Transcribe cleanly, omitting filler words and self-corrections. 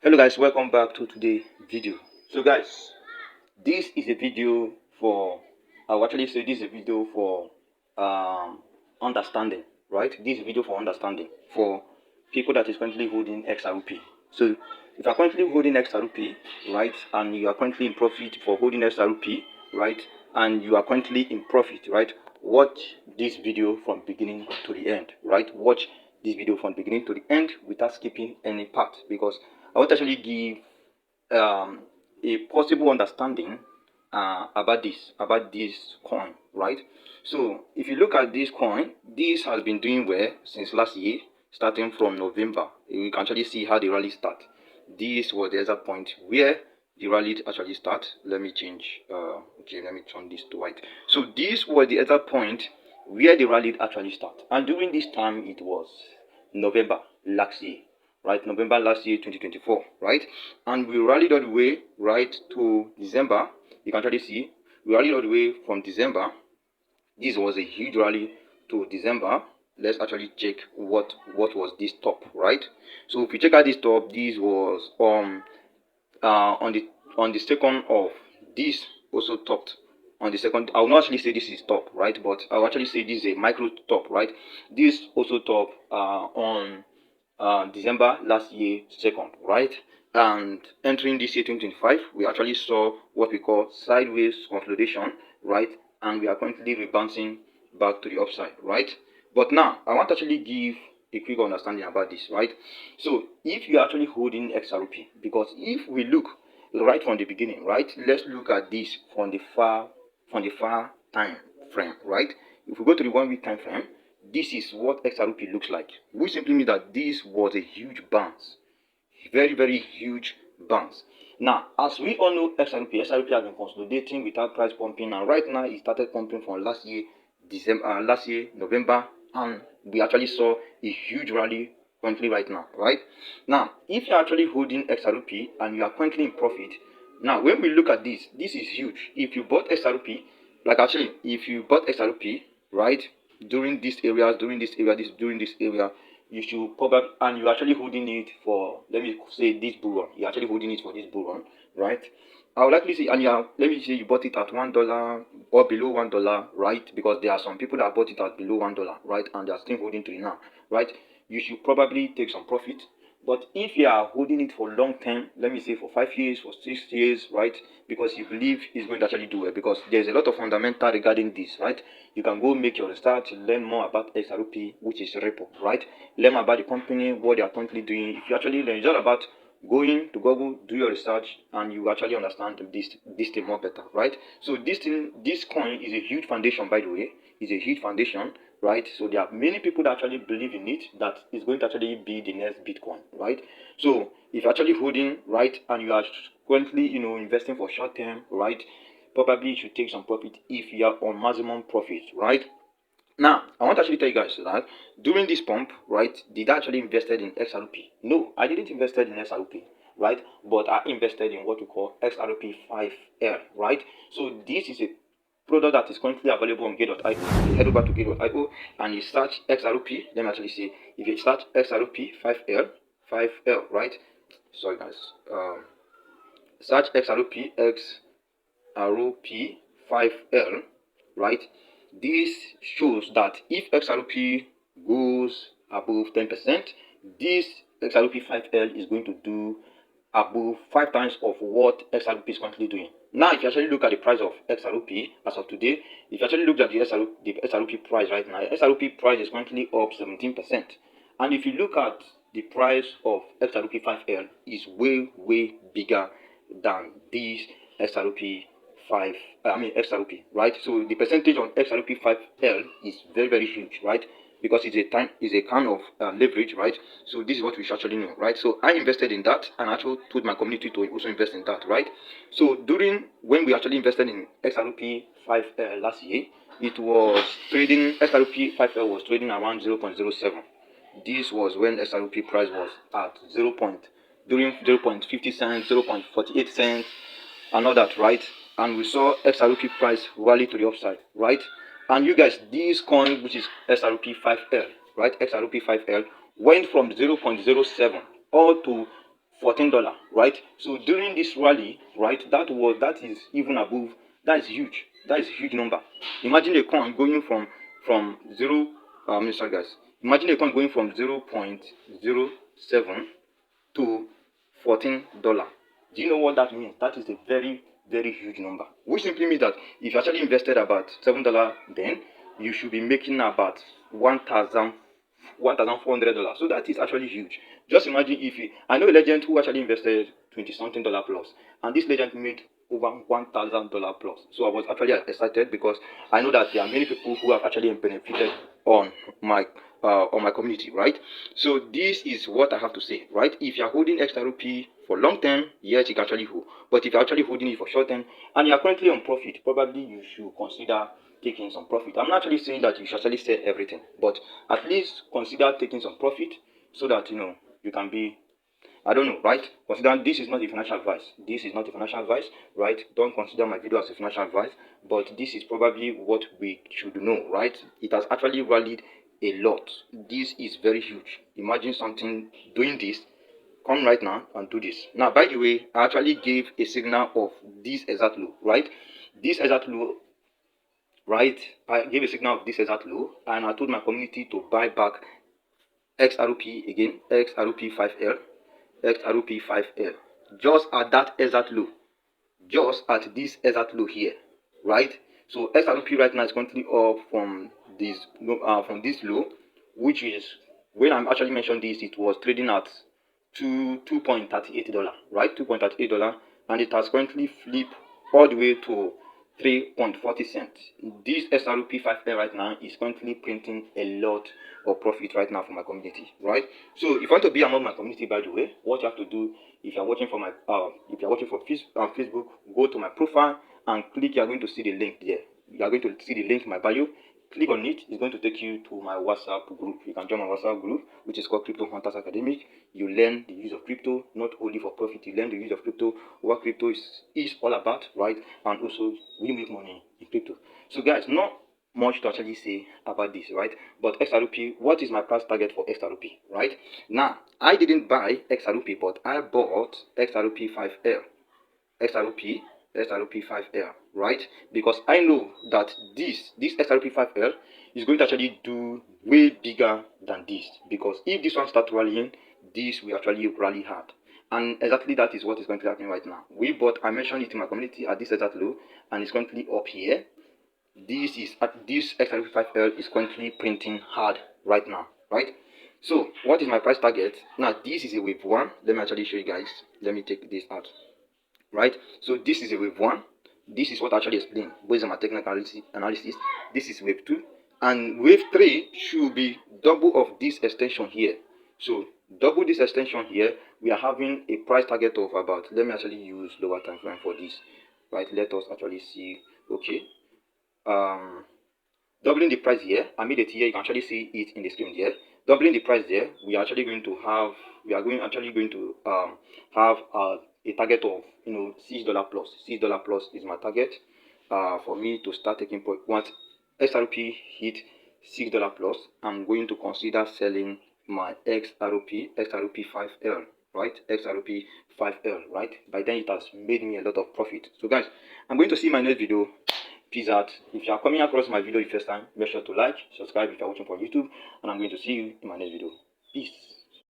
Hello guys, welcome back to today's video. So guys, this is a video for I will actually say this is a video for understanding, right? This is a video for understanding for people that is currently holding XRP. So if you are currently holding XRP, right, and you are currently in profit for holding XRP, right, and you are currently in profit, right, watch this video from beginning to the end, right? Watch this video from beginning to the end without skipping any part, because I want to actually give a possible understanding about this coin, right? So if you look at this coin, this has been doing well since last year, starting from November. You can actually see how the rally start. This was the exact point where the rally actually start. Let me change. Okay, let me turn this to white. So this was the exact point where the rally actually start, and during this time it was November last year, right? November last year, 2024, right? And we rallied all the way right to December. You can actually see we rallied all the way from December. This was a huge rally to December. Let's actually check what was this top, right? So if you check out this top, this was on the second of this also topped on the second. I will not actually say this is top, right? But I will actually say this is a micro top, right? This also top on December last year, second, right? And entering this year 2025, we actually saw what we call sideways consolidation, right? And we are currently rebounding back to the upside, right? But now I want to actually give a quick understanding about this, right? So if you're actually holding XRP, because if we look right from the beginning, right, let's look at this from the far time frame, right? If we go to the 1 week time frame, this is what XRP looks like, which simply means that this was a huge bounce, very huge bounce. Now, as we all know, XRP has been consolidating without price pumping, and right now it started pumping from last year November, and we actually saw a huge rally currently right now, right? Now, if you're actually holding XRP and you are currently in profit, now when we look at this, this is huge. If you bought XRP, if you bought XRP, right, during this area, during this area, you should probably, and you're actually holding it for, let me say, this bull run. You're actually holding it for this bull run, right? I would likely say, and let me say you bought it at $1 or below $1, right? Because there are some people that bought it at below $1, right? And they are still holding to it now, right? You should probably take some profit. But if you are holding it for long term, let me say for 5 years, for 6 years, right? Because you believe it's going to actually do well, because there's a lot of fundamental regarding this, right? You can go make your research, learn more about XRP, which is repo, right? Learn about the company, what they are currently doing. If you actually learn, it's all about going to Google, do your research, and you actually understand this thing more better, right? So this coin is a huge foundation, by the way. It's a huge foundation, right? So there are many people that actually believe in it, that is going to actually be the next Bitcoin, right? So if you're actually holding, right, and you are currently, investing for short term, right, probably you should take some profit if you are on maximum profit, right? Now, I want to actually tell you guys that during this pump, right, did I actually invested in XRP? No, I didn't invested in XRP, right? But I invested in what we call XRP 5L, right? So this is a product that is currently available on Get.io. You head over to Get.io and you search XRP. Let me actually say, if you search XRP 5L, right? Sorry guys. Search XRP 5L, right? This shows that if XRP goes above 10%, this XRP 5L is going to do above 5 times of what XRP is currently doing. Now, if you actually look at the price of XRP as of today, if you actually look at the XRP price right now, XRP price is currently up 17%. And if you look at the price of XRP 5L, is way bigger than this XRP XRP, right? So the percentage on XRP 5L is very huge, right? Because it's a kind of leverage, right? So this is what we should actually know, right? So I invested in that, and I actually told my community to also invest in that, right? So when we actually invested in XRP 5L last year, XRP 5L was trading around 0.07. This was when XRP price was at during 0.50 cents, 0.48 cents, and all that, right? And we saw XRP price rally to the upside, right? And you guys, this coin, which is XRP 5L, right? XRP 5L went from 0.07 all to $14, right? So during this rally, right, that is even above. That is huge. That is a huge number. Imagine a coin going from zero. Sorry guys. Imagine a coin going from 0.07 to $14. Do you know what that means? That is a very, very huge number. Which simply means that if you actually invested about $7, then you should be making about $1,400. So that is actually huge. Just imagine if I know a legend who actually invested 20 something dollar plus, and this legend made over $1,000 plus. So I was actually excited because I know that there are many people who have actually benefited on my community, right? So this is what I have to say, right? If you are holding XRP for long term, yes, you can actually hold. But if you're actually holding it for short term and you are currently on profit, probably you should consider taking some profit. I'm not actually saying that you should actually sell everything, but at least consider taking some profit so that you can be, I don't know, right? Consider this is not a financial advice. This is not a financial advice, right? Don't consider my video as a financial advice, but this is probably what we should know, right? It has actually rallied a lot. This is very huge. Imagine something doing this. Come right now and do this. Now, by the way, I actually gave a signal of this exact low, right? This exact low, right? I gave a signal of this exact low, and I told my community to buy back XRP again, XRP5L, XRP5L, just at that exact low, just at this exact low here, right? So XRP right now is currently up from this low, which is when I'm actually mentioned this, it was trading at $2.38, right? $2.38, and it has currently flipped all the way to 3.40 cents. This SRP5L right now is currently printing a lot of profit right now for my community, right? So if you want to be among my community, by the way, what you have to do, if you're watching from Facebook, go to my profile and click. You're going to see the link there. You are going to see the link in my bio. Click on it. It's going to take you to my WhatsApp group. You can join my WhatsApp group, which is called Crypto Hunters Academic. You learn the use of crypto, not only for profit. You learn the use of crypto, what crypto is all about, right? And also we make money in crypto. So guys, not much to actually say about this, right? But XRP, what is my price target for XRP, right? Now, I didn't buy XRP, but I bought XRP5L. XRP5L, right? Because I know that this XRP5L is going to actually do way bigger than this. Because if this one starts rallying, this will actually rally hard. And exactly that is what is going to happen right now. I mentioned it in my community at this exact low, and it's currently up here. This XRP5L is currently printing hard right now, right? So what is my price target? Now this is a wave 1. Let me actually show you guys. Let me take this out. Right, so this is a wave 1. This is what I actually explained based on my technical analysis. This is wave 2, and wave 3 should be double of this extension here. So double this extension here, we are having a price target of about, let me actually use lower time frame for this, right? Let us actually see. Okay, doubling the price here, I made it here. You can actually see it in the screen here. Doubling the price there, we are actually going to have a target of $6 plus. $6 plus is my target for me to start taking profit. Once XRP hit $6 plus, I'm going to consider selling my XRP5L, right? XRP5L, right? By then it has made me a lot of profit. So guys, I'm going to see my next video. Peace out. If you are coming across my video the first time, make sure to like, subscribe if you are watching from YouTube, and I'm going to see you in my next video. Peace.